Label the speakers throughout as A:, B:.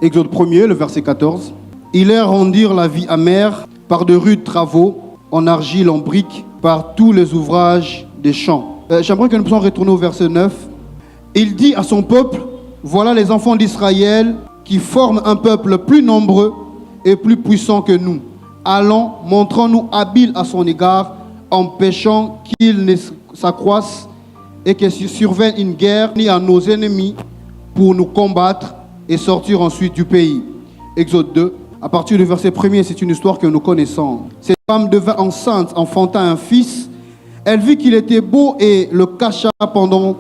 A: Exode 1er, le verset 14. Ils leur rendirent la vie amère par de rudes travaux, en argile, en briques, par tous les ouvrages des champs. J'aimerais que nous puissions retourner au verset 9. Il dit à son peuple, voilà les enfants d'Israël qui forment un peuple plus nombreux et plus puissant que nous. Allons, montrons-nous habiles à son égard, empêchant qu'il ne s'accroisse et que survienne une guerre ni à nos ennemis pour nous combattre et sortir ensuite du pays. Exode 2. À partir du verset 1er, c'est une histoire que nous connaissons. Cette femme devint enceinte, enfanta un fils. Elle vit qu'il était beau et le cacha pendant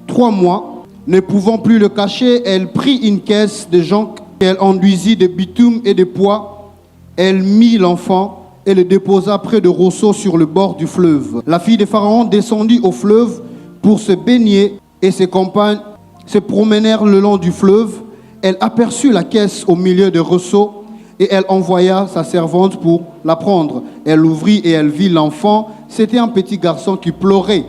A: 3 mois. Ne pouvant plus le cacher, elle prit une caisse de jonc, elle enduisit de bitume et de poids. Elle mit l'enfant et le déposa près de Rosso sur le bord du fleuve. La fille de Pharaon descendit au fleuve pour se baigner et ses compagnes se promenèrent le long du fleuve. Elle aperçut la caisse au milieu de Rosso et elle envoya sa servante pour la prendre. Elle l'ouvrit et elle vit l'enfant. C'était un petit garçon qui pleurait.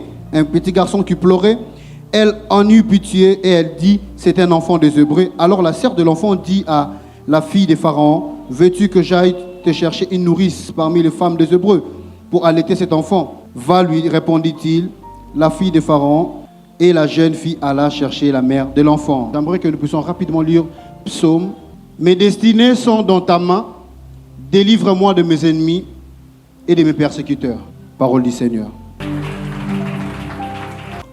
A: Elle en eut pitié et elle dit, c'est un enfant des Hébreux. Alors la sœur de l'enfant dit à la fille de Pharaon, veux-tu que j'aille te chercher une nourrice parmi les femmes des Hébreux pour allaiter cet enfant? Va, lui répondit-il. La fille de Pharaon et la jeune fille alla chercher la mère de l'enfant. J'aimerais que nous puissions rapidement lire Psaume. Mes destinées sont dans ta main. Délivre-moi de mes ennemis et de mes persécuteurs. Parole du Seigneur.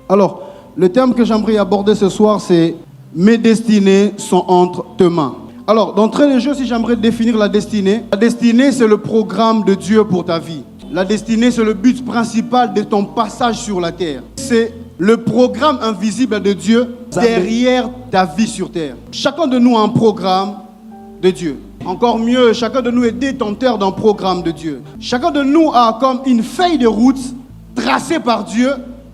A: Alors, le terme que j'aimerais aborder ce soir, c'est mes destinées sont entre tes mains. Alors, d'entrée de jeu, si j'aimerais définir la destinée, c'est le programme de Dieu pour ta vie. La destinée, c'est le but principal de ton passage sur la terre. C'est le programme invisible de Dieu derrière ta vie sur terre. Chacun de nous a un programme de Dieu. Encore mieux, chacun de nous est détenteur d'un programme de Dieu. Chacun de nous a comme une feuille de route tracée par Dieu,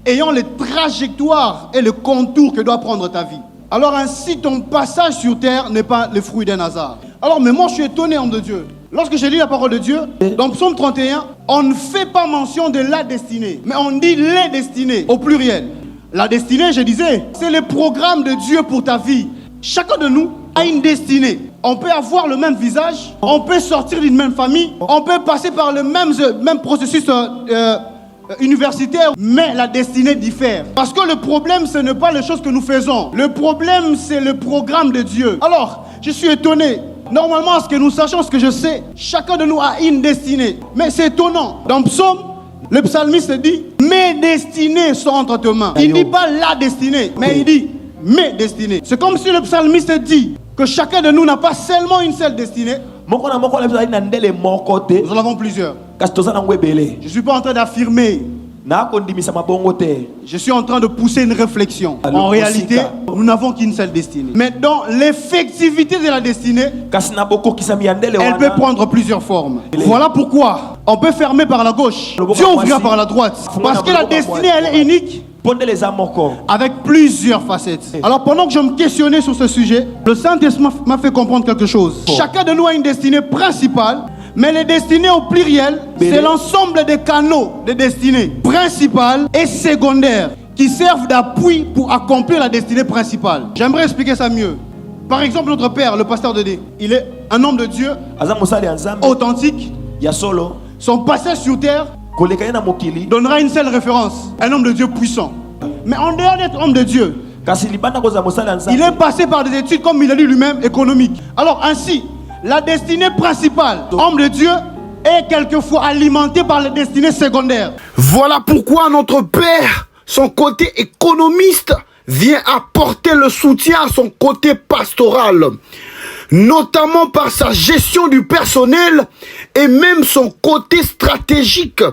A: ayant les trajectoires et le contour que doit prendre ta vie. Alors ainsi, ton passage sur terre n'est pas le fruit d'un hasard. Alors, mais moi, je suis étonné, homme de Dieu. Lorsque j'ai lu la parole de Dieu, dans Psaume 31, on ne fait pas mention de la destinée, mais on dit les destinées, au pluriel. La destinée, je disais, c'est le programme de Dieu pour ta vie. Chacun de nous a une destinée. On peut avoir le même visage, on peut sortir d'une même famille, on peut passer par le même processus universitaire, mais la destinée diffère. Parce que le problème, ce n'est pas les choses que nous faisons. Le problème, c'est le programme de Dieu. Alors, je suis étonné. Normalement, ce que nous sachons, ce que je sais, chacun de nous a une destinée. Mais c'est étonnant. Dans Psaume, le psalmiste dit, mes destinées sont entre tes mains. Il ne dit pas la destinée, mais il dit mes destinées. C'est comme si le psalmiste dit que chacun de nous n'a pas seulement une seule destinée. Nous en avons plusieurs. Je ne suis pas en train d'affirmer. Je suis en train de pousser une réflexion. En réalité, nous n'avons qu'une seule destinée. Mais dans l'effectivité de la destinée, elle peut prendre plusieurs formes. Voilà pourquoi on peut fermer par la gauche, Dieu ouvrira par la droite. Parce que la destinée, elle est unique, avec plusieurs facettes. Alors pendant que je me questionnais sur ce sujet, le Saint-Esprit m'a fait comprendre quelque chose. Chacun de nous a une destinée principale. Mais les destinées au pluriel, c'est l'ensemble des canaux de destinée principale et secondaire qui servent d'appui pour accomplir la destinée principale. J'aimerais expliquer ça mieux. Par exemple, notre père, le pasteur Dédé, il est un homme de Dieu, authentique. Son passage sur terre donnera une seule référence, un homme de Dieu puissant. Mais en dehors d'être homme de Dieu, il est passé par des études, comme il a dit lui-même, économiques. Alors ainsi, la destinée principale, homme de Dieu, est quelquefois alimentée par les destinées secondaires.
B: Voilà pourquoi notre Père, son côté économiste, vient apporter le soutien à son côté pastoral, notamment par sa gestion du personnel et même son côté stratégique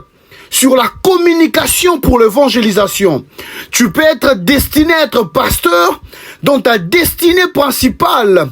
B: sur la communication pour l'évangélisation. Tu peux être destiné à être pasteur dans ta destinée principale,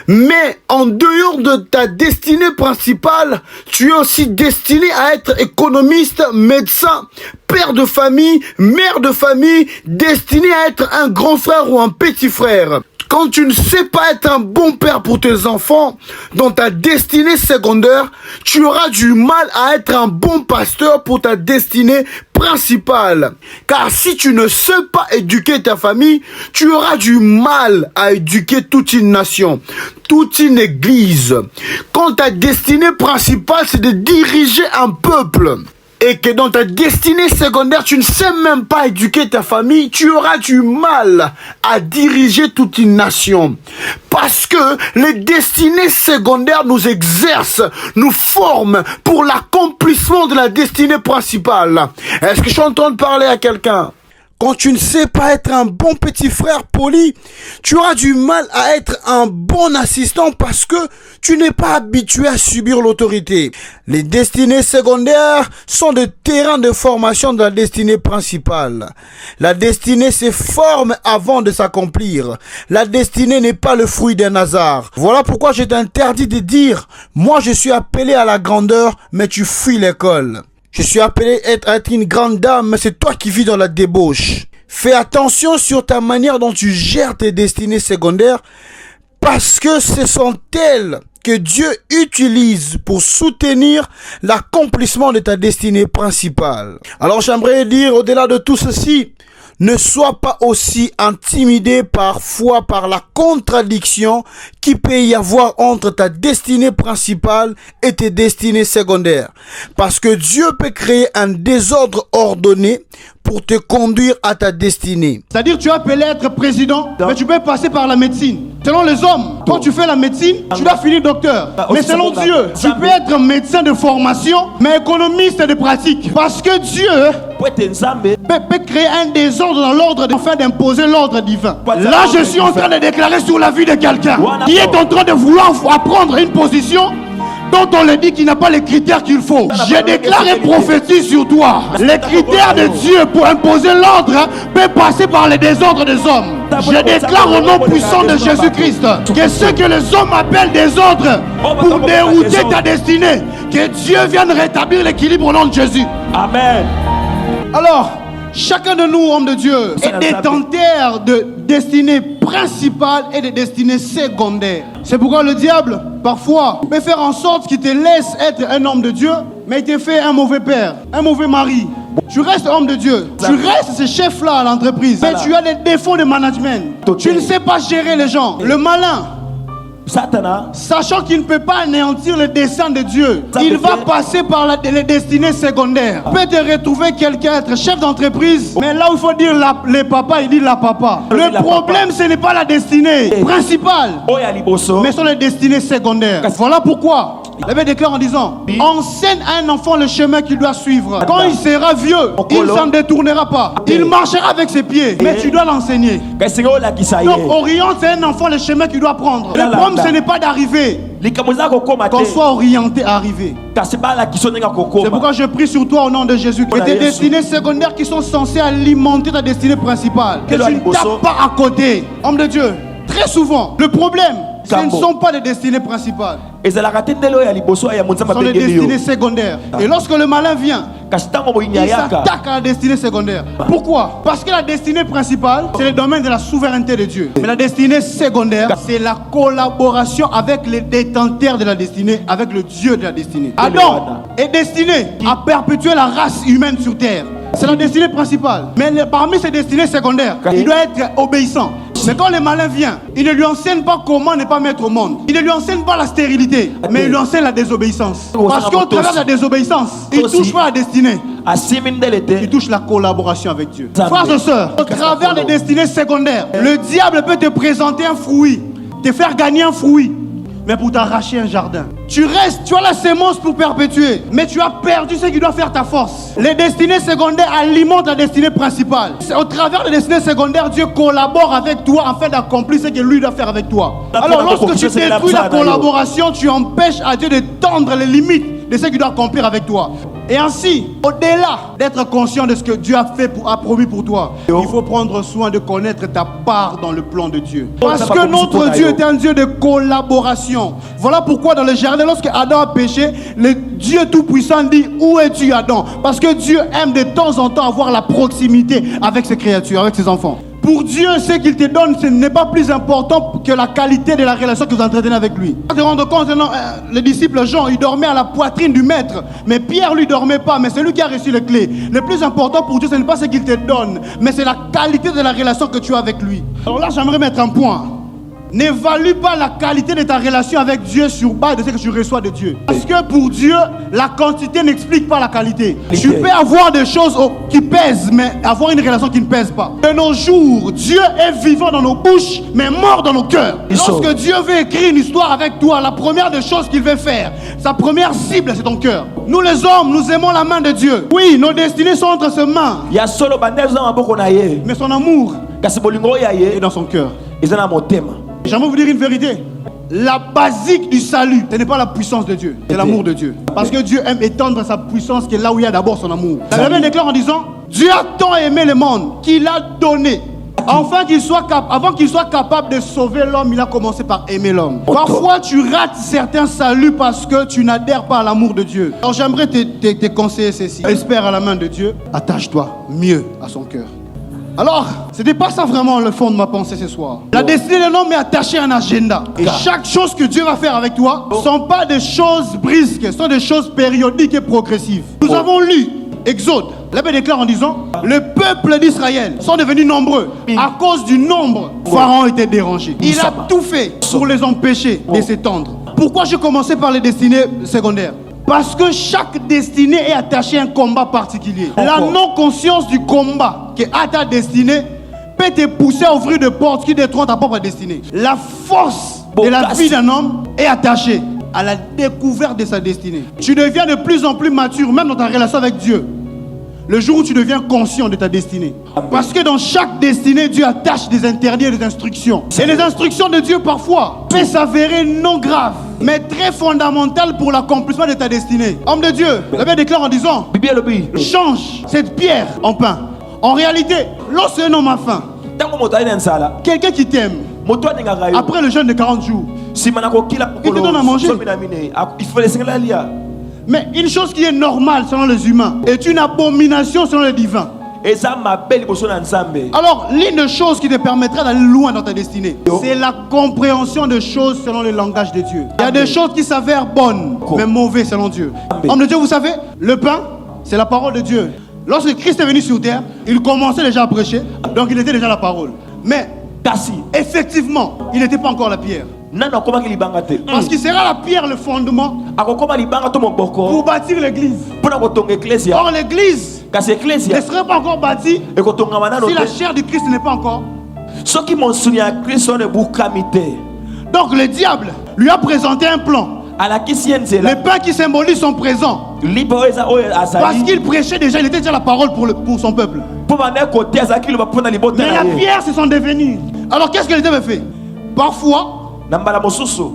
B: mais en dehors de ta destinée principale, tu es aussi destiné à être économiste, médecin, père de famille, mère de famille, destiné à être un grand frère ou un petit frère. Quand tu ne sais pas être un bon père pour tes enfants, dans ta destinée secondaire, tu auras du mal à être un bon pasteur pour ta destinée principale. Car si tu ne sais pas éduquer ta famille, tu auras du mal à éduquer toute une nation, toute une église. Quand ta destinée principale, c'est de diriger un peuple, et que dans ta destinée secondaire, tu ne sais même pas éduquer ta famille, tu auras du mal à diriger toute une nation. Parce que les destinées secondaires nous exercent, nous forment pour l'accomplissement de la destinée principale. Est-ce que je suis en train de parler à quelqu'un? Quand tu ne sais pas être un bon petit frère poli, tu auras du mal à être un bon assistant parce que tu n'es pas habitué à subir l'autorité. Les destinées secondaires sont des terrains de formation de la destinée principale. La destinée se forme avant de s'accomplir. La destinée n'est pas le fruit d'un hasard. Voilà pourquoi je t'interdis de dire « Moi je suis appelé à la grandeur, mais tu fuis l'école ». Je suis appelé à être une grande dame, mais c'est toi qui vis dans la débauche. Fais attention sur ta manière dont tu gères tes destinées secondaires, parce que ce sont elles que Dieu utilise pour soutenir l'accomplissement de ta destinée principale. Alors j'aimerais dire, au-delà de tout ceci, ne sois pas aussi intimidé parfois par la contradiction qui peut y avoir entre ta destinée principale et tes destinées secondaires. Parce que Dieu peut créer un désordre ordonné pour te conduire à ta destinée.
A: C'est-à-dire tu as appelé être président, mais tu peux passer par la médecine. Selon les hommes, quand tu fais la médecine, tu dois finir docteur. Mais selon Dieu, tu peux être médecin de formation, mais économiste de pratique. Parce que Dieu peut créer un désordre dans l'ordre afin d'imposer l'ordre divin. Là, je suis en train de déclarer sur la vie de quelqu'un qui est en train de vouloir apprendre une position dont on le dit qu'il n'a pas les critères qu'il faut. Je déclare et prophétise sur toi. Les critères de Dieu pour imposer l'ordre peuvent passer par les désordres des hommes. Je déclare au nom puissant de Jésus-Christ que ce que les hommes appellent désordre pour dérouter ta destinée, que Dieu vienne rétablir l'équilibre au nom de Jésus.
C: Amen.
A: Alors, chacun de nous, hommes de Dieu, est détenteur de destinée principale et de destinée secondaire. C'est pourquoi le diable, parfois, peut faire en sorte qu'il te laisse être un homme de Dieu, mais il te fait un mauvais père, un mauvais mari. Tu restes homme de Dieu, tu restes ce chef-là à l'entreprise, mais tu as des défauts de management. Tu ne sais pas gérer les gens. Le malin,
C: Satan,
A: sachant qu'il ne peut pas anéantir le dessein de Dieu, il va passer par les destinées secondaires. Peut te retrouver quelqu'un, être chef d'entreprise, mais là où il faut dire les papas, il dit la papa. Le problème, ce n'est pas la destinée principale, mais sont les destinées secondaires. Voilà pourquoi la Bible déclare en disant: enseigne à un enfant le chemin qu'il doit suivre. Quand il sera vieux, il ne s'en détournera pas. Il marchera avec ses pieds, mais tu dois l'enseigner. Donc oriente un enfant le chemin qu'il doit prendre. Le problème, ce n'est pas d'arriver, qu'on soit orienté à arriver. C'est pourquoi je prie sur toi au nom de Jésus que tes destinées secondaires qui sont censées alimenter ta destinée principale, que tu ne tapes pas à côté. Homme de Dieu, très souvent, le problème, ce ne sont pas des destinées principales, ce sont des destinées secondaires. Et lorsque le malin vient, il s'attaque à la destinée secondaire. Pourquoi? Parce que la destinée principale, c'est le domaine de la souveraineté de Dieu. Mais la destinée secondaire, c'est la collaboration avec les détenteurs de la destinée, avec le Dieu de la destinée. Adam est destiné à perpétuer la race humaine sur terre. C'est la destinée principale. Mais parmi ces destinées secondaires, il doit être obéissant. Mais quand le malin vient, il ne lui enseigne pas comment ne pas mettre au monde. Il ne lui enseigne pas la stérilité, mais il lui enseigne la désobéissance. Parce qu'au travers de la désobéissance, il ne touche pas la destinée, il touche la collaboration avec Dieu. Frères et sœurs, au travers des destinées secondaires, le diable peut te présenter un fruit, te faire gagner un fruit, mais pour t'arracher un jardin. Tu restes, tu as la sémence pour perpétuer, mais tu as perdu ce qui doit faire ta force. Les destinées secondaires alimentent la destinée principale. C'est au travers des destinées secondaires, Dieu collabore avec toi afin d'accomplir ce que lui doit faire avec toi. Alors lorsque tu détruis la collaboration, tu empêches à Dieu de tendre les limites de ce qu'il doit accomplir avec toi. Et ainsi, au-delà d'être conscient de ce que Dieu a promis pour toi, il faut prendre soin de connaître ta part dans le plan de Dieu. Parce que notre Dieu est un Dieu de collaboration. Voilà pourquoi dans le jardin, lorsque Adam a péché, le Dieu Tout-Puissant dit: où es-tu, Adam? Parce que Dieu aime de temps en temps avoir la proximité avec ses créatures, avec ses enfants. Pour Dieu, ce qu'il te donne, ce n'est pas plus important que la qualité de la relation que vous entretenez avec lui. Vous vous rendez compte, le disciple Jean, il dormait à la poitrine du maître, mais Pierre lui dormait pas, mais c'est lui qui a reçu les clés. Le plus important pour Dieu, ce n'est pas ce qu'il te donne, mais c'est la qualité de la relation que tu as avec lui. Alors là, j'aimerais mettre un point. N'évalue pas la qualité de ta relation avec Dieu sur base de ce que tu reçois de Dieu. Parce que pour Dieu, la quantité n'explique pas la qualité. Tu peux avoir des choses qui pèsent, mais avoir une relation qui ne pèse pas. De nos jours, Dieu est vivant dans nos bouches, mais mort dans nos cœurs. Lorsque Dieu veut écrire une histoire avec toi, la première des choses qu'il veut faire, sa première cible, c'est ton cœur. Nous les hommes, nous aimons la main de Dieu. Oui, nos destinées sont entre ses mains. Mais son amour est dans son cœur. J'aimerais vous dire une vérité. La basique du salut, ce n'est pas la puissance de Dieu, c'est l'amour de Dieu. Parce que Dieu aime étendre sa puissance qui est là où il y a d'abord son amour. La Bible déclare en disant, Dieu a tant aimé le monde qu'il a donné. Avant qu'il soit capable de sauver l'homme, il a commencé par aimer l'homme. Parfois, tu rates certains saluts parce que tu n'adhères pas à l'amour de Dieu. Alors j'aimerais te conseiller ceci. Espère à la main de Dieu, attache-toi mieux à son cœur. Alors, ce n'était pas ça vraiment le fond de ma pensée ce soir. La destinée de l'homme est attachée à un agenda. Et chaque chose que Dieu va faire avec toi ne sont pas des choses brisques, ce sont des choses périodiques et progressives. Nous avons lu Exode. La Bible déclare en disant, le peuple d'Israël sont devenus nombreux. À cause du nombre, Pharaon était dérangé. Il a tout fait pour les empêcher de s'étendre. Pourquoi je commençais par les destinées secondaires? Parce que chaque destinée est attachée à un combat particulier. La non-conscience du combat qui est à ta destinée peut te pousser à ouvrir des portes qui détruisent ta propre destinée. La force de la vie d'un homme est attachée à la découverte de sa destinée. Tu deviens de plus en plus mature, même dans ta relation avec Dieu. Le jour où tu deviens conscient de ta destinée. Parce que dans chaque destinée, Dieu attache des interdits et des instructions. Et les instructions de Dieu, parfois, peuvent s'avérer non graves, mais très fondamentales pour l'accomplissement de ta destinée. Homme de Dieu, la Bible déclare en disant, change cette pierre en pain. En réalité, lorsque un homme a faim, quelqu'un qui t'aime, après le jeûne de 40 jours, il te donne à manger. Mais une chose qui est normale selon les humains est une abomination selon les divins. Alors, l'une des choses qui te permettra d'aller loin dans ta destinée, c'est la compréhension des choses selon le langage de Dieu. Il y a des choses qui s'avèrent bonnes, mais mauvaises selon Dieu. Homme de Dieu, vous savez, le pain, c'est la parole de Dieu. Lorsque Christ est venu sur terre, il commençait déjà à prêcher, donc il était déjà la parole. Mais, effectivement, il n'était pas encore la pierre. Parce qu'il sera la pierre, le fondement pour bâtir l'église. Or l'église ne serait pas encore bâtie si la chair du Christ n'est pas encore. Donc le diable lui a présenté un plan. Les pains qui symbolisent son présent. Parce qu'il prêchait déjà, il était déjà la parole pour son peuple. Mais la pierre, c'est son devenir. Alors qu'est-ce que le diable fait? Parfois,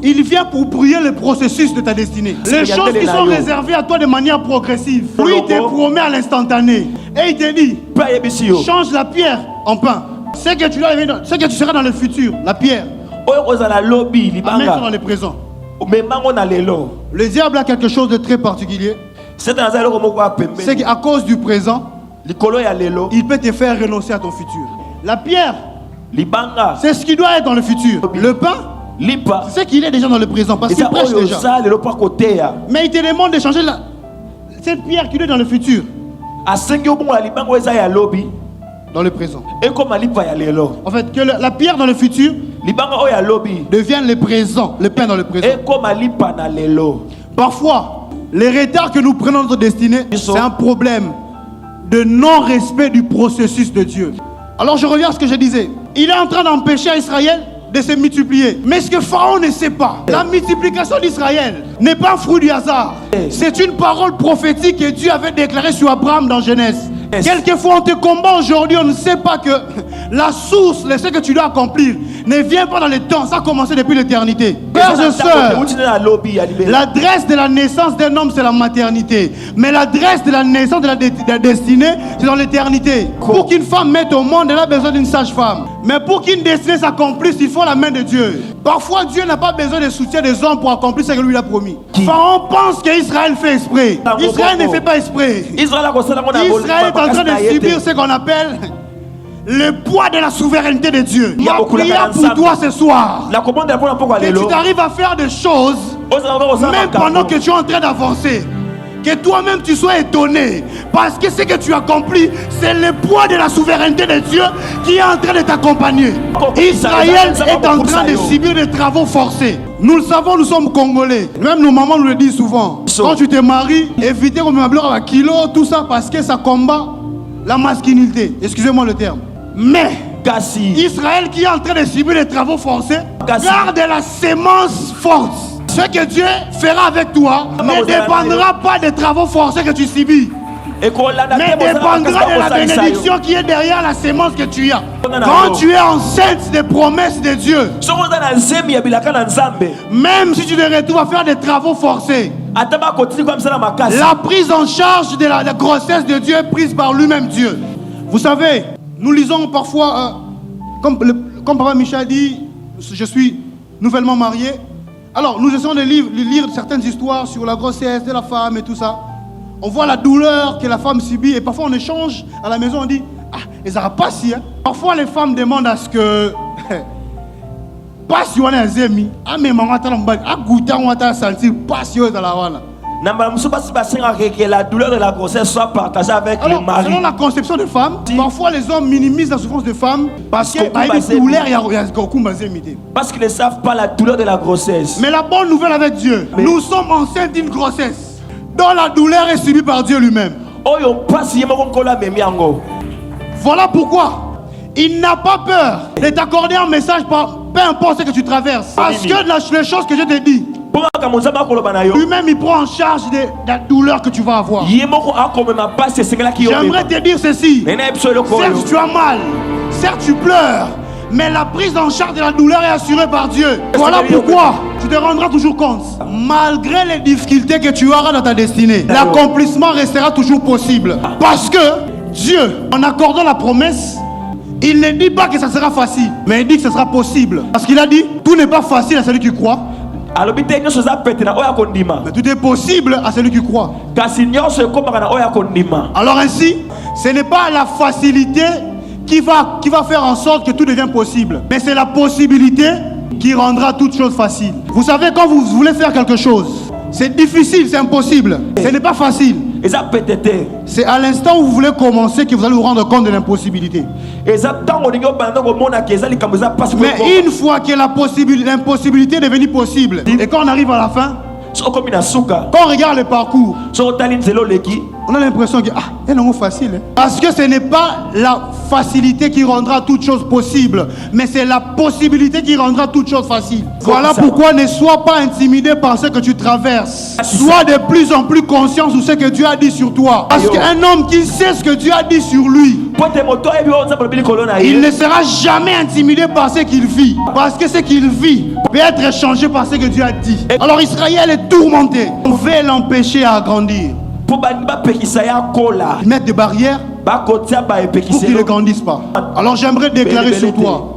A: il vient pour brouiller le processus de ta destinée. Les choses qui sont réservées à toi de manière progressive. Lui, il te promet à l'instantané. Et il te dit, change la pierre en pain. Ce que tu seras dans le futur, la pierre. Amène ça dans le présent. Le diable a quelque chose de très particulier. C'est qu'à cause du présent, il peut te faire renoncer à ton futur. La pierre, c'est ce qui doit être dans le futur. Le pain, c'est qu'il est déjà dans le présent parce qu'il prêche déjà. Mais il te demande de changer cette pierre qui est dans le futur. Dans le présent. En fait, que la pierre dans le futur devienne le présent, le pain dans le présent. Parfois, les retards que nous prenons dans notre destinée, c'est un problème de non-respect du processus de Dieu. Alors je reviens à ce que je disais. Il est en train d'empêcher Israël de se multiplier. Mais ce que Pharaon ne sait pas, la multiplication d'Israël n'est pas un fruit du hasard. C'est une parole prophétique que Dieu avait déclarée sur Abraham dans Genèse. Quelquefois on te combat aujourd'hui, on ne sait pas que la source, ce que tu dois accomplir, ne vient pas dans le temps, ça a commencé depuis l'éternité. Frères et sœurs, l'adresse de la naissance d'un homme, c'est la maternité. Mais l'adresse de la naissance de la destinée, c'est dans l'éternité. Pour qu'une femme mette au monde, elle a besoin d'une sage-femme. Mais pour qu'une destinée s'accomplisse, il faut la main de Dieu. Parfois, Dieu n'a pas besoin de soutien des hommes pour accomplir ce que lui a promis. Pharaon pense qu'Israël fait exprès. Israël ne fait pas exprès. Israël est en train de subir ce qu'on appelle le poids de la souveraineté de Dieu.
C: Il y a
A: Ma
C: beaucoup de
A: prière
C: personnes
A: pour toi ce soir,
C: La commande pour
A: que tu t'arrives à faire des choses, même pendant que tu es en train d'avancer. Que toi-même tu sois étonné. Parce que ce que tu accomplis, c'est le poids de la souveraineté de Dieu qui est en train de t'accompagner. Israël est en train de subir des travaux forcés. Nous le savons, nous sommes Congolais. Même nos mamans nous le disent souvent. Quand tu te maries, évitez qu'on me à kilo, tout ça, parce que ça combat la masculinité. Excusez-moi le terme. Mais Israël qui est en train de subir des travaux forcés, garde la sémence forte. Ce que Dieu fera avec toi ne dépendra pas des travaux forcés que tu subis, mais dépendra de la bénédiction qui est derrière la sémence que tu as. Quand tu es enceinte des promesses de Dieu, même si tu te retrouves à faire des travaux forcés, la prise en charge de la grossesse de Dieu est prise par lui-même Dieu. Vous savez, nous lisons parfois, comme Papa Michel dit, je suis nouvellement marié. Alors, nous essayons de lire certaines histoires sur la grossesse de la femme et tout ça. On voit la douleur que la femme subit et parfois on échange à la maison, on dit « Ah, ils n'auront pas si. Hein. » Parfois les femmes demandent à ce que pas si on est un zémi. Ah, mais maman, on a senti pas si on est dans la wala.
C: La douleur de la grossesse soit partagée avec le mari.
A: Selon la conception de femme, parfois les hommes minimisent la souffrance de femme parce qu'il y a des douleurs,
C: parce qu'ils ne savent pas la douleur de la grossesse.
A: Mais la bonne nouvelle avec Dieu, nous sommes enceintes d'une grossesse dont la douleur est subie par Dieu lui-même. Voilà pourquoi il n'a pas peur de t'accorder un message, peu importe ce que tu traverses. Parce que les choses que je te dis, lui-même il prend en charge de la douleur que tu vas avoir. J'aimerais te dire ceci. Certes tu as mal, certes tu pleures, mais la prise en charge de la douleur est assurée par Dieu. Voilà pourquoi tu te rendras toujours compte. Malgré les difficultés que tu auras dans ta destinée, l'accomplissement restera toujours possible. Parce que Dieu, en accordant la promesse, il ne dit pas que ça sera facile, mais il dit que ce sera possible. Parce qu'il a dit, tout n'est pas facile à celui qui croit, mais tout est possible à celui qui croit. Alors ainsi, ce n'est pas la facilité qui va faire en sorte que tout devient possible, mais c'est la possibilité qui rendra toute chose facile. Vous savez, quand vous voulez faire quelque chose, c'est difficile, c'est impossible, ce n'est pas facile. C'est à l'instant où vous voulez commencer que vous allez vous rendre compte de l'impossibilité. Mais une fois que l'impossibilité est devenue possible, et quand on arrive à la fin, quand on regarde le parcours, on a l'impression que c'est facile. Hein? Parce que ce n'est pas la facilité qui rendra toute chose possible, mais c'est la possibilité qui rendra toute chose facile. Voilà pourquoi ne sois pas intimidé par ce que tu traverses. Sois de plus en plus conscient de ce que Dieu a dit sur toi. Parce qu'un homme qui sait ce que Dieu a dit sur lui, il ne sera jamais intimidé par ce qu'il vit. Parce que ce qu'il vit peut être changé par ce que Dieu a dit. Alors Israël est tourmenté. On veut l'empêcher à grandir. Mettre des barrières pour qu'il ne grandisse pas. Alors j'aimerais déclarer sur toi,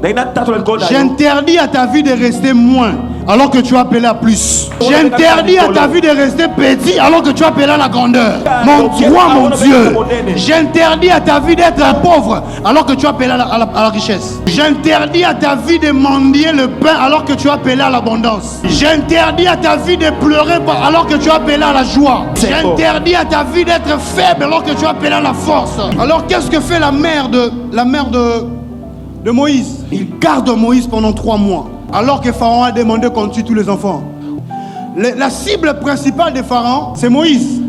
A: j'interdis à ta vie de rester moins alors que tu as appelé à plus. J'interdis à ta vie de rester petit alors que tu as appelé à la grandeur. Mon droit, mon Dieu. J'interdis à ta vie d'être pauvre alors que tu as appelé à la richesse. J'interdis à ta vie de mendier le pain alors que tu as appelé à l'abondance. J'interdis à ta vie de pleurer alors que tu as appelé à la joie. J'interdis à ta vie d'être faible alors que tu as appelé à la force. Alors qu'est-ce que fait la mère de Moïse? Il garde Moïse pendant 3 mois. Alors que Pharaon a demandé qu'on tue tous les enfants. La cible principale de Pharaon, c'est Moïse.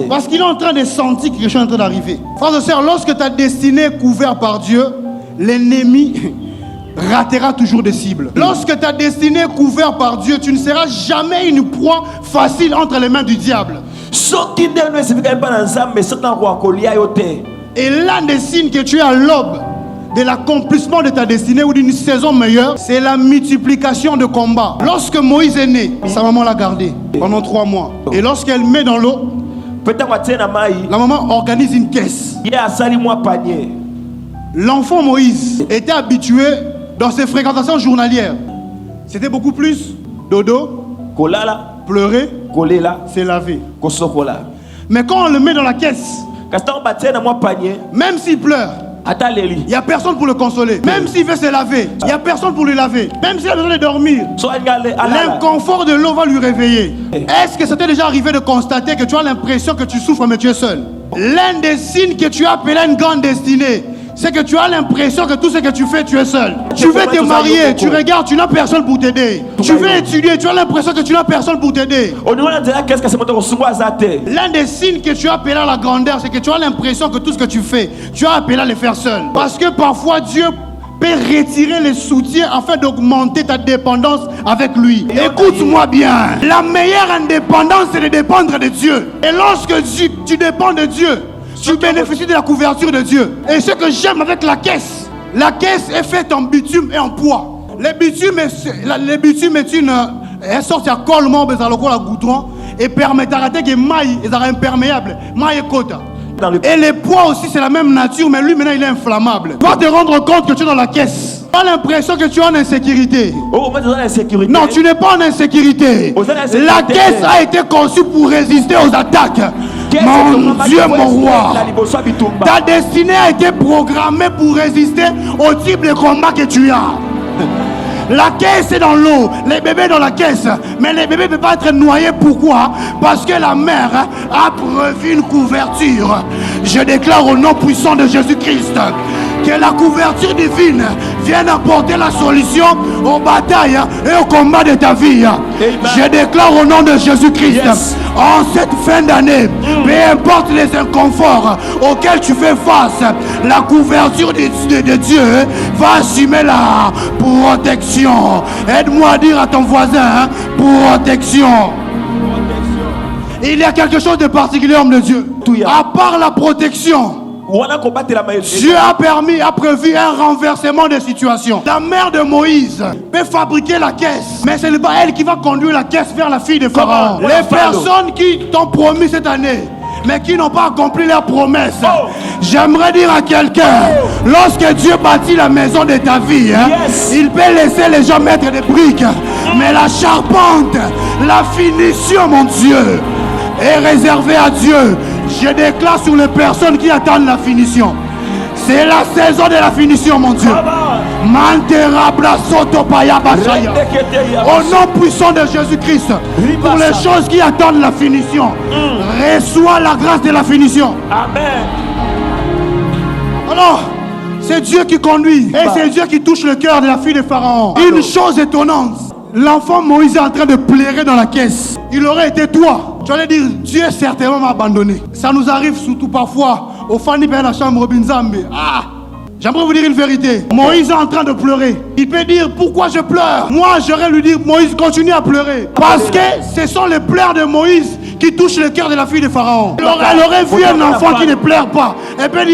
A: Parce qu'il est en train de sentir que quelque chose est en train d'arriver. Frères et sœurs, lorsque ta destinée est couverte par Dieu, l'ennemi ratera toujours des cibles. Lorsque ta destinée est couverte par Dieu, tu ne seras jamais une proie facile entre les mains du diable. Et l'un des signes que tu es à l'aube de l'accomplissement de ta destinée ou d'une saison meilleure, c'est la multiplication de combats. Lorsque Moïse est né, sa maman l'a gardé pendant 3 mois. Et lorsqu'elle met dans l'eau, la maman organise une caisse. L'enfant Moïse était habitué dans ses fréquentations journalières. C'était beaucoup plus dodo, pleurer, se laver. Mais quand on le met dans la caisse, même s'il pleure,
C: Attends, Léli.
A: il n'y a personne pour le consoler. Même s'il veut se laver, il n'y a personne pour lui laver. Même s'il a besoin de dormir, l'inconfort de l'eau va lui réveiller. Est-ce que ça t'est déjà arrivé de constater que tu as l'impression que tu souffres mais tu es seul? L'un des signes que tu as appelé une grande destinée, c'est que tu as l'impression que tout ce que tu fais, tu es seul. Tu veux te marier, tu regardes, tu n'as personne pour t'aider. Tu veux étudier, tu as l'impression que tu n'as personne pour t'aider. L'un des signes que tu as appelé à la grandeur, c'est que tu as l'impression que tout ce que tu fais, tu as appelé à le faire seul. Parce que parfois Dieu peut retirer les soutiens afin d'augmenter ta dépendance avec lui. Écoute-moi bien, la meilleure indépendance, c'est de dépendre de Dieu. Et lorsque tu dépends de Dieu, tu bénéficies de la couverture de Dieu. Et ce que j'aime avec la caisse est faite en bitume et en poids. Le bitume est une sorte de collement dans le goudron et permet d'arrêter que maille est imperméable. Maille est côte. Et les poids aussi, c'est la même nature, mais lui maintenant il est inflammable. Tu dois te rendre compte que tu es dans la caisse. Tu as l'impression que tu es en insécurité. Non, tu n'es pas en insécurité. La caisse a été conçue pour résister aux attaques. Mon Dieu, mon roi. Ta destinée a été programmée pour résister au type de combat que tu as. La caisse est dans l'eau, les bébés dans la caisse, mais les bébés ne peuvent pas être noyés. Pourquoi? Parce que la mère a prévu une couverture. Je déclare au nom puissant de Jésus-Christ que la couverture divine vienne apporter la solution aux batailles et au combat de ta vie. Amen. Je déclare au nom de Jésus-Christ, en cette fin d'année, peu importe les inconforts auxquels tu fais face, la couverture de Dieu va assumer la protection. Aide-moi à dire à ton voisin, protection. Il y a quelque chose de particulier, homme de Dieu. À part la protection, Dieu a prévu un renversement de situation. La mère de Moïse peut fabriquer la caisse, mais ce n'est pas elle qui va conduire la caisse vers la fille de Pharaon. Les personnes qui t'ont promis cette année, mais qui n'ont pas accompli leur promesse, j'aimerais dire à quelqu'un, lorsque Dieu bâtit la maison de ta vie, il peut laisser les gens mettre des briques, mais la charpente, la finition, mon Dieu, est réservée à Dieu. Je déclare sur les personnes qui attendent la finition. C'est la saison de la finition, mon Dieu. Au nom puissant de Jésus-Christ, pour les choses qui attendent la finition, reçois la grâce de la finition. Amen. Alors, c'est Dieu qui conduit et c'est Dieu qui touche le cœur de la fille de Pharaon. Une chose étonnante, l'enfant Moïse est en train de pleurer dans la caisse. Il aurait été toi. Tu allais dire, Dieu certainement m'a abandonné. Ça nous arrive surtout parfois au Fanny Père la chambre Robinzambe. J'aimerais vous dire une vérité. Moïse est en train de pleurer. Il peut dire, pourquoi je pleure? Moi, j'aurais lui dire, Moïse, continue à pleurer. Parce que ce sont les pleurs de Moïse qui touchent le cœur de la fille de Pharaon. Elle aurait vu un enfant qui ne pleure pas. Et bien,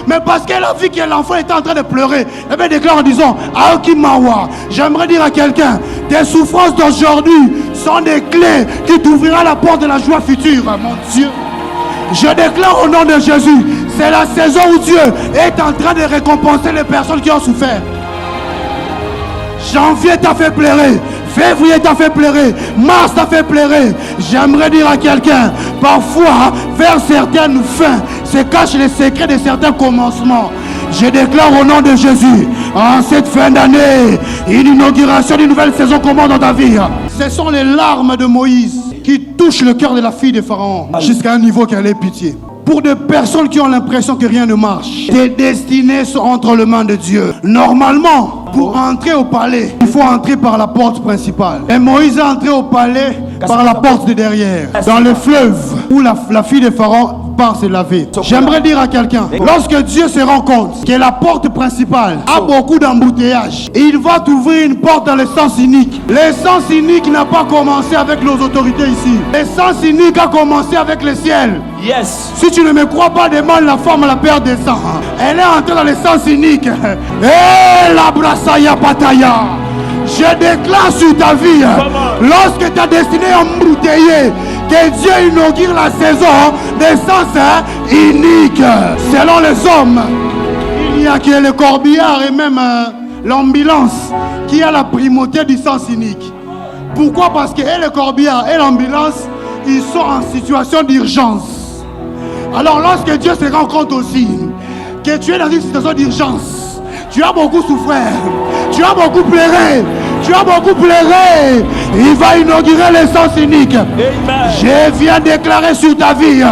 A: mais parce qu'elle a vu que l'enfant était en train de pleurer, et bien, déclare en disant, Aokimawa, j'aimerais dire à quelqu'un, tes souffrances d'aujourd'hui sont des clés qui t'ouvrira la porte de la joie future. Mon Dieu. Je déclare au nom de Jésus, c'est la saison où Dieu est en train de récompenser les personnes qui ont souffert. Janvier t'a fait pleurer, février t'a fait pleurer, mars t'a fait pleurer. J'aimerais dire à quelqu'un, parfois, vers certaines fins, se cachent les secrets de certains commencements. Je déclare au nom de Jésus, en cette fin d'année, une inauguration d'une nouvelle saison commence dans ta vie. Ce sont les larmes de Moïse qui touchent le cœur de la fille de Pharaon jusqu'à un niveau qu'elle ait pitié. Pour des personnes qui ont l'impression que rien ne marche, tes destinées sont entre les mains de Dieu. Normalement, pour entrer au palais, il faut entrer par la porte principale. Et Moïse est entré au palais par la porte de derrière, dans le fleuve où la fille de Pharaon part se laver. J'aimerais dire à quelqu'un, lorsque Dieu se rend compte que la porte principale a beaucoup d'embouteillages, il va t'ouvrir une porte dans le sens unique. Le sens unique n'a pas commencé avec nos autorités ici. Le sens unique a commencé avec le ciel.
C: Yes.
A: Si tu ne me crois pas, demande la femme à la paire des sangs. Elle est entrée dans le sens unique. Et la brassaya pataya. Je déclare sur ta vie, lorsque ta destinée est embouteillée, que Dieu inaugure la saison des sens uniques. Selon les hommes, il n'y a que le corbillard et même l'ambulance qui a la primauté du sens unique. Pourquoi? Parce que le corbillard et l'ambulance, ils sont en situation d'urgence. Alors lorsque Dieu se rend compte aussi que tu es dans une situation d'urgence. Tu as beaucoup souffert. Tu as beaucoup pleuré. Tu as beaucoup pleuré. Il va inaugurer l'essence unique.
C: Amen.
A: Je viens déclarer sur ta vie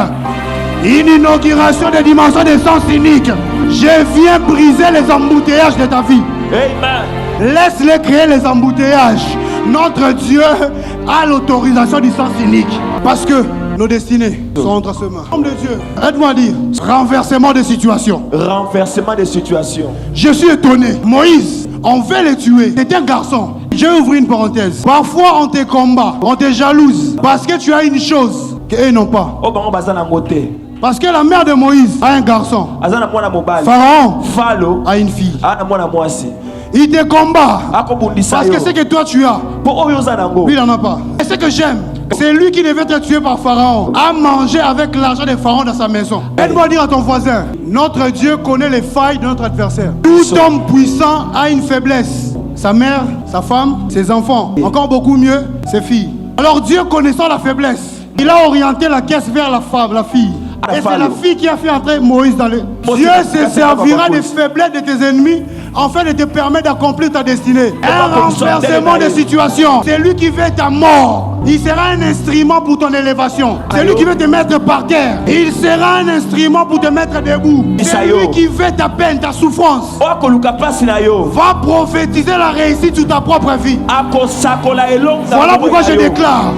A: une inauguration des dimensions d'essence unique. Je viens briser les embouteillages de ta vie.
C: Amen.
A: Laisse-les créer les embouteillages. Notre Dieu a l'autorisation du sens unique. Parce que nos destinées sont entre ses mains. Homme de Dieu, aide-moi à dire renversement de situation.
C: Renversement des situations.
A: Je suis étonné. Moïse, on veut le tuer. C'est un garçon. Je vais ouvrir une parenthèse. Parfois, on te combat, on te jalouse. Parce que tu as une chose qu'eux n'ont pas.
C: Oh, bon, bazana moté.
A: Parce que la mère de Moïse a un garçon.
C: Azana mwana mobali.
A: Pharaon
C: Falo
A: a une fille.
C: ana mwana mwasi.
A: Il te combat.
C: Akobundisa
A: Parce
C: yo.
A: que ce que toi tu as,
C: Po oyo zanango.
A: lui il n'en a pas. Et ce que j'aime, c'est lui qui devait être tué par Pharaon, a mangé avec l'argent de Pharaon dans sa maison. Aide-moi dire à ton voisin, notre Dieu connaît les failles de notre adversaire. Tout homme puissant a une faiblesse. Sa mère, sa femme, ses enfants. Encore beaucoup mieux, ses filles. Alors Dieu connaissant la faiblesse, il a orienté la caisse vers la femme, la fille. Et c'est la fille qui a fait entrer Moïse dans le... Dieu se servira des faiblesses de tes ennemis afin de te permettre d'accomplir ta destinée. Un renversement de situation. C'est lui qui veut ta mort. Il sera un instrument pour ton élévation. C'est lui qui veut te mettre par terre. Il sera un instrument pour te mettre debout. C'est lui qui veut ta peine, ta souffrance. Va prophétiser la réussite sur ta propre vie. Voilà pourquoi je déclare,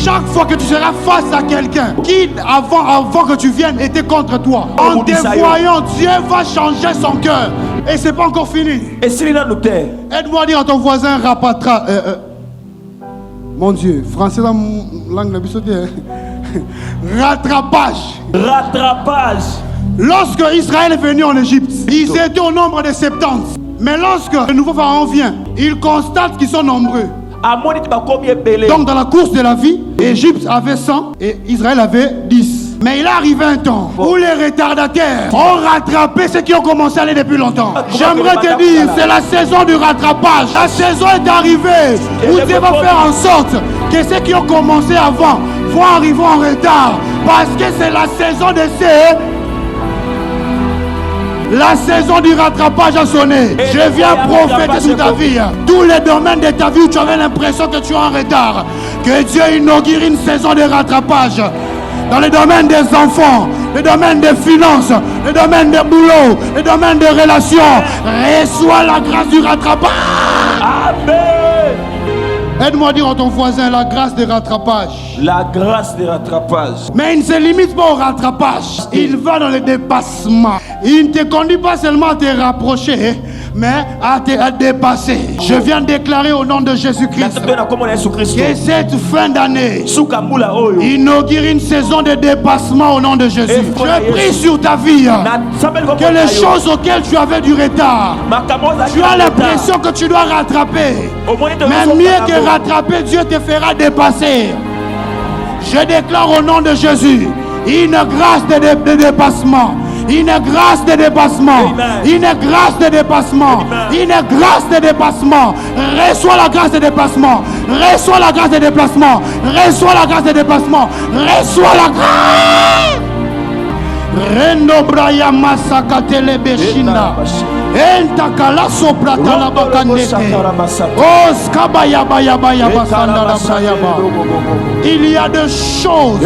A: chaque fois que tu seras face à quelqu'un qui avant que tu viennes était contre toi, en te voyant, Dieu va changer son cœur. Et c'est pas encore fini. Aide-moi à dire à ton voisin rapatra. Mon Dieu, français dans langue de bisoté. Rattrapage.
C: Rattrapage.
A: Lorsque Israël est venu en Égypte, ils étaient au nombre de 70. Mais lorsque le nouveau pharaon vient, il constate qu'ils sont nombreux. Donc dans la course de la vie, Égypte avait 100 et Israël avait 10. Mais il est arrivé un temps où les retardataires ont rattrapé ceux qui ont commencé à aller depuis longtemps. J'aimerais te dire, c'est la saison du rattrapage. La saison est arrivée où Dieu va faire en sorte que ceux qui ont commencé avant vont arriver en retard. Parce que c'est la saison de ces... La saison du rattrapage a sonné. Je viens prophéter sur ta vie. Tous les domaines de ta vie où tu avais l'impression que tu es en retard. Que Dieu inaugure une saison de rattrapage. Dans le domaine des enfants, le domaine des finances, le domaine des boulots, le domaine des relations. Reçois la grâce du rattrapage.
C: Amen.
A: Aide-moi à dire à ton voisin la grâce de rattrapage.
C: La grâce de rattrapage.
A: Mais il ne se limite pas au rattrapage. Il va dans le dépassement. Il ne te conduit pas seulement à te rapprocher, mais à te dépasser. Je viens déclarer au nom de Jésus-Christ que cette fin d'année inaugure une saison de dépassement au nom de Jésus. Je prie sur ta vie que les choses auxquelles tu avais du retard, tu as l'impression que tu dois rattraper. Mais mieux que rattraper, Dieu te fera dépasser. Je déclare au nom de Jésus une grâce de dépassement. Une grâce de dépassement. Une grâce de dépassement. Une grâce de dépassement. Reçois la grâce de dépassement. Reçois la grâce de déplacement. Reçois la grâce de dépassement. Reçois la grâce. Rendo braya masakatele beshinda. Entakala soprata la bakanete. Oskabaya baya baya basanda la brayaba. Il y a des choses.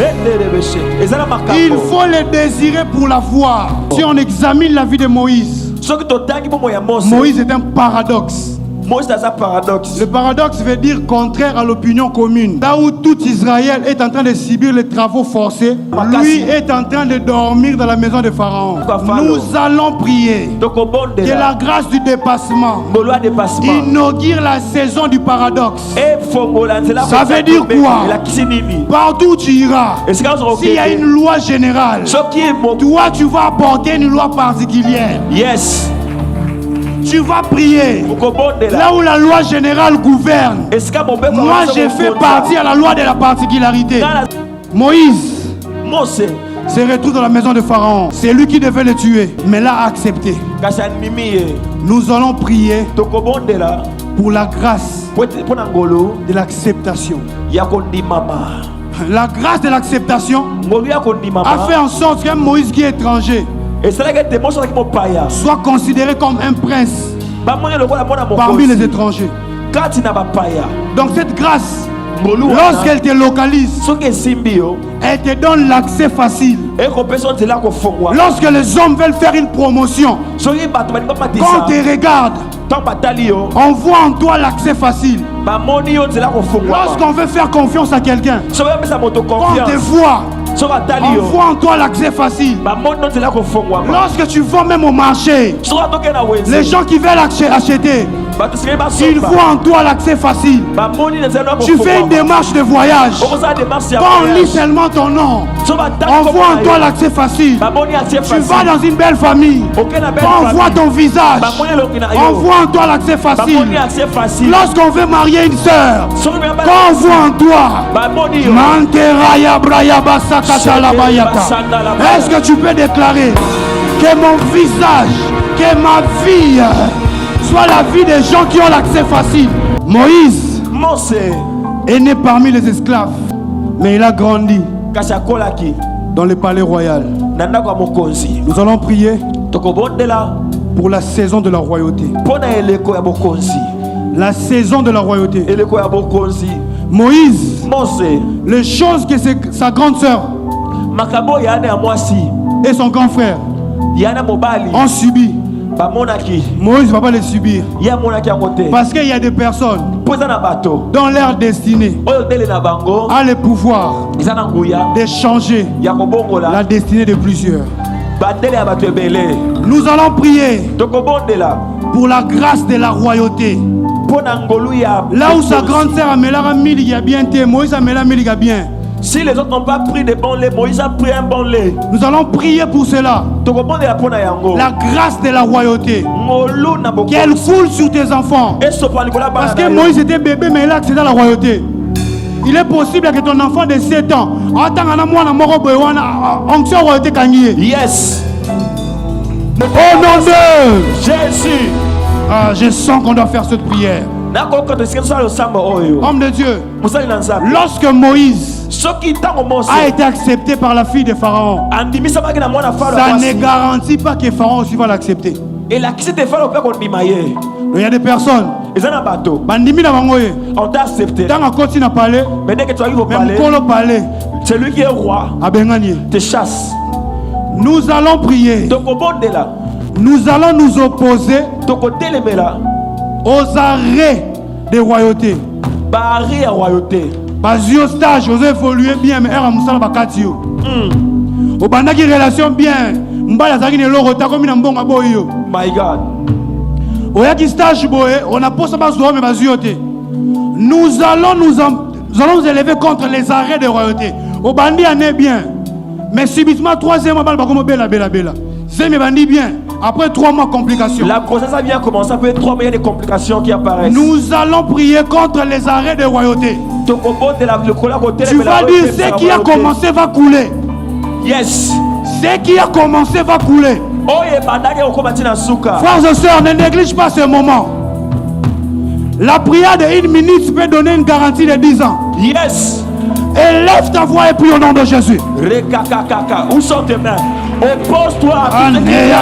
A: Il faut les désirer pour la voir. Si on examine la vie de Moïse, Moïse est un paradoxe. Le paradoxe veut dire contraire à l'opinion commune. Là où tout Israël est en train de subir les travaux forcés, lui est en train de dormir dans la maison de Pharaon. Nous allons prier que la grâce du dépassement inaugure la saison du paradoxe. Ça veut dire quoi? Partout où tu iras, s'il y a une loi générale, toi tu vas apporter une loi particulière.
C: Yes.
A: Tu vas prier là où la loi générale gouverne. Moi j'ai fait partie à la loi de la particularité. Moïse se retrouve dans la maison de Pharaon. C'est lui qui devait le tuer, mais l'a accepté. Nous allons prier pour la grâce de l'acceptation. La grâce de l'acceptation a fait en sorte qu'un Moïse qui est étranger
C: Et c'est là que démon sont qui mon païa.
A: soit considéré comme un prince
C: Ba moni le roi mona mon
A: parmi les étrangers.
C: Quand tu n'as pas païa.
A: Donc cette grâce,
C: Ngolu
A: lorsqu'elle te localise,
C: ce que simbio
A: elle te donne l'accès facile.
C: et qu'on peut sortir là qu'on fongwa.
A: Lorsque les hommes veulent faire une promotion,
C: So yi ba to ba
A: quand on te regarde,
C: tant batalio
A: on voit en toi l'accès facile.
C: ba moni yo c'est là qu'on fongwa.
A: Lorsqu'on veut faire confiance à quelqu'un,
C: So ba sa moto
A: quand on te
C: confiance.
A: voit,
C: So
A: on
C: batalio
A: voit en toi l'accès facile.
C: ba moni c'est là qu'on fongwa.
A: Lorsque tu vas même au marché,
C: So to ke na wenze.
A: les gens qui veulent acheter,
C: ba to se ba
A: ils voient en toi l'accès facile.
C: ba moni c'est là qu'on
A: Tu fais une démarche de voyage.
C: On ça démarche
A: Quand on lit seulement ton nom,
C: So ba
A: on voit en toi l'accès facile.
C: ba moni accès
A: Tu
C: facile.
A: vas dans une belle famille,
C: Aucun appel.
A: quand on voit ton visage,
C: Ba moni lo kina
A: on
C: yo.
A: voit en toi l'accès
C: Ba
A: facile.
C: moni accès facile.
A: Lorsqu'on veut marier une sœur,
C: So ba
A: quand on voit en toi,
C: ba moni yo.
A: Manteraya Braya Basakata la Bayata. Est-ce que tu peux déclarer que mon visage, que ma vie soit la vie des gens qui ont l'accès facile? Moïse
C: Mose
A: est né parmi les esclaves, mais il a grandi
C: kashakola ki
A: dans le palais royal.
C: nanda kwa mokonzi.
A: Nous allons prier
C: Tokobondela
A: pour la saison de la royauté.
C: pona eleko ya bokonzi.
A: La saison de la royauté.
C: Eleko ya bokonzi.
A: Moïse,
C: Mose
A: les choses que sa grande sœur
C: makabo yana ya mwasi
A: et son grand frère
C: yana mobali
A: ont subi,
C: bamonaki
A: Moïse ne va pas les subir.
C: ya monaki yango te.
A: Parce qu'il y a des personnes
C: Po eza na bato
A: dont leur destinée
C: oyo tele na bango
A: a le pouvoir
C: eza na nguya
A: de changer
C: ya kobongola
A: la destinée de plusieurs.
C: bandele ya bato ebele.
A: Nous allons prier
C: Tokobondela
A: pour la grâce de la royauté.
C: pona ngolu ya
A: Là où sa grande sœur a mis la mille, il y a bien été. Moïse a mis la mille, il y a bien.
C: Si les autres n'ont pas pris de bons laits, Moïse a pris un bon lait.
A: Nous allons prier pour cela.
C: Tokobondela pona yango.
A: La grâce de la royauté.
C: Ngolu na boko.
A: Qu'elle coule sur tes enfants.
C: Et sopa likola bana.
A: Parce que Moïse était bébé, mais il a accédé à la royauté. Il est possible que ton enfant de 7 ans,
C: Yes.
A: au nom de
C: Jésus.
A: Ah, je sens qu'on doit faire cette prière. Homme de Dieu, lorsque Moïse a été accepté par la fille de Pharaon, ça ne garantit pas que Pharaon aussi va l'accepter. Il y a des personnes, bandimi na bangoye,
C: on t'a accepté.
A: dans un côté n'a parlé,
C: Mais dès que tu arrives au
A: même
C: palais,
A: Kolo parlé,
C: celui qui est roi
A: à Bengani.
C: te chasse.
A: Nous allons prier. Nous allons nous opposer aux arrêts de royauté.
C: Barré à royauté.
A: Bazio stage, vous évoluez bien, mais era musala bakatio. Au bandaki relation bien, mbala zaki ne lorota comme na mbonga boyo.
C: My God.
A: Oyaki stage boye, on a posé bazo mais bazio te. Nous allons nous élever contre les arrêts de royauté. Au bandi ané bien. Mais subitement troisième mois bakomo bela. C'est mes bandits bien. Après 3 mois complications.
C: La grossesse a bien commencé, après 3 mois, il y a des complications qui apparaissent.
A: Nous allons prier contre les arrêts de royauté. Tu vas dire ce qui a commencé va couler.
C: Yes.
A: Ce qui a commencé va couler. Frères et sœurs, ne néglige pas ce moment. La prière de 1 minute peut donner une garantie de 10 ans.
C: Yes.
A: Élève ta voix et prie au nom de Jésus.
C: Où sont tes mains? Oppose-toi à toutes les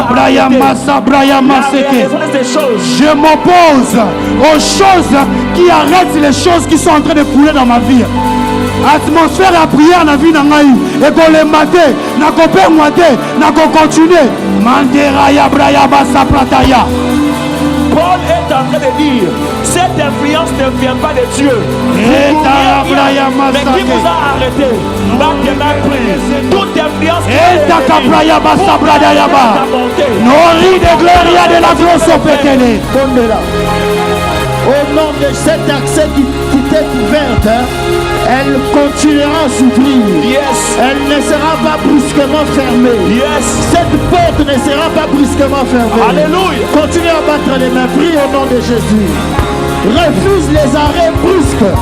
A: Je m'oppose aux choses qui arrêtent les choses qui sont en train de couler dans ma vie. Atmosphère à prière na vie na ngai et qu'on les mate na ko permoite na ko continuer mandera ya braya basa prataya.
C: Paul est en train de dire cette influence ne vient pas de Dieu. Mais qui vous a arrêté? Toute influence
A: Nori de gloria de la grosse pétélé.
D: Au nom de cet accès qui t'est ouverte, elle continuera à s'ouvrir.
C: Yes.
D: Elle ne sera pas brusquement fermée.
C: Yes.
D: Cette porte ne sera pas brusquement fermée.
C: Alléluia.
D: Continue à battre les mains. Prie au nom de Jésus. Refuse les arrêts brusques.